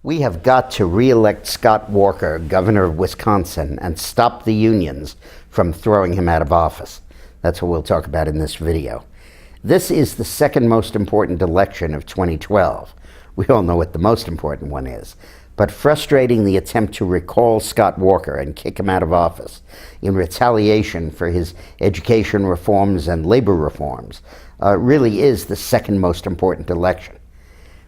We have got to re-elect Scott Walker, governor of Wisconsin, and stop the unions from throwing him out of office. That's what we'll talk about in this video. This is the second most important election of 2012. We all know what the most important one is. But frustrating the attempt to recall Scott Walker and kick him out of office in retaliation for his education reforms and labor reforms really is the second most important election.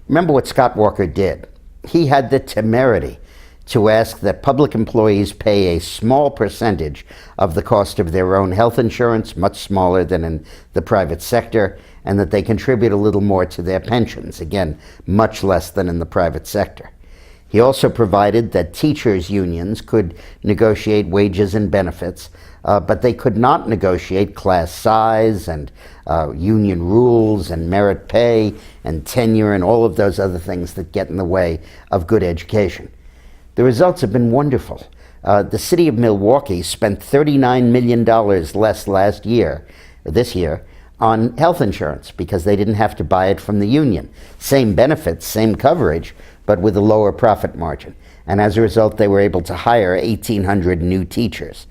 Remember what Scott Walker did. He had the temerity to ask that public employees pay a small percentage of the cost of their own health insurance, much smaller than in the private sector, and that they contribute a little more to their pensions, again, much less than in the private sector. He also provided that teachers' unions could negotiate wages and benefits, but they could not negotiate class size and union rules and merit pay and tenure and all of those other things that get in the way of good education. The results have been wonderful. The city of Milwaukee spent $39 million less this year, on health insurance because they didn't have to buy it from the union. Same benefits, same coverage, but with a lower profit margin. And as a result, they were able to hire 1,800 new teachers,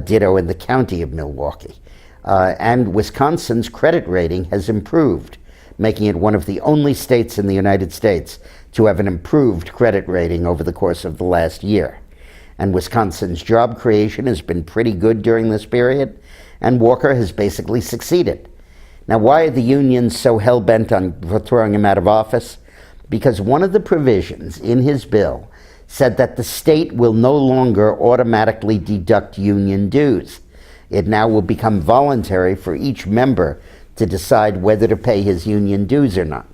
ditto in the county of Milwaukee. And Wisconsin's credit rating has improved, making it one of the only states in the United States to have an improved credit rating over the course of the last year. And Wisconsin's job creation has been pretty good during this period, and Walker has basically succeeded. Now, why are the unions so hell-bent on throwing him out of office? Because one of the provisions in his bill said that the state will no longer automatically deduct union dues. It now will become voluntary for each member to decide whether to pay his union dues or not.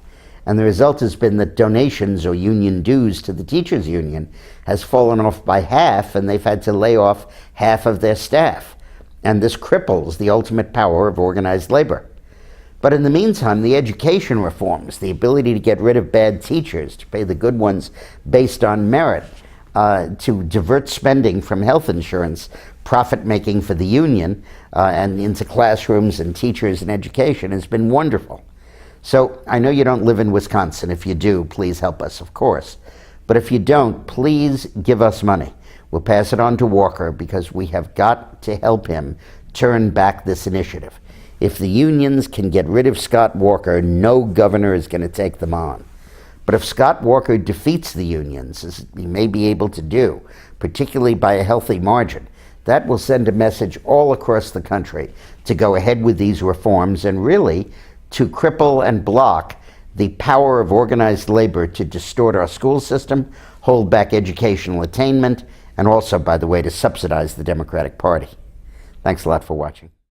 And the result has been that donations or union dues to the teachers' union has fallen off by half, and they've had to lay off half of their staff. And this cripples the ultimate power of organized labor. But in the meantime, the education reforms, the ability to get rid of bad teachers, to pay the good ones based on merit, to divert spending from health insurance, profit-making for the union, and into classrooms and teachers and education has been wonderful. So I know you don't live in Wisconsin. If you do, please help us, of course. But if you don't, please give us money. We'll pass it on to Walker because we have got to help him turn back this initiative. If the unions can get rid of Scott Walker, no governor is going to take them on. But if Scott Walker defeats the unions, as he may be able to do, particularly by a healthy margin, that will send a message all across the country to go ahead with these reforms and really to cripple and block the power of organized labor to distort our school system, hold back educational attainment, and also, by the way, to subsidize the Democratic Party. Thanks a lot for watching.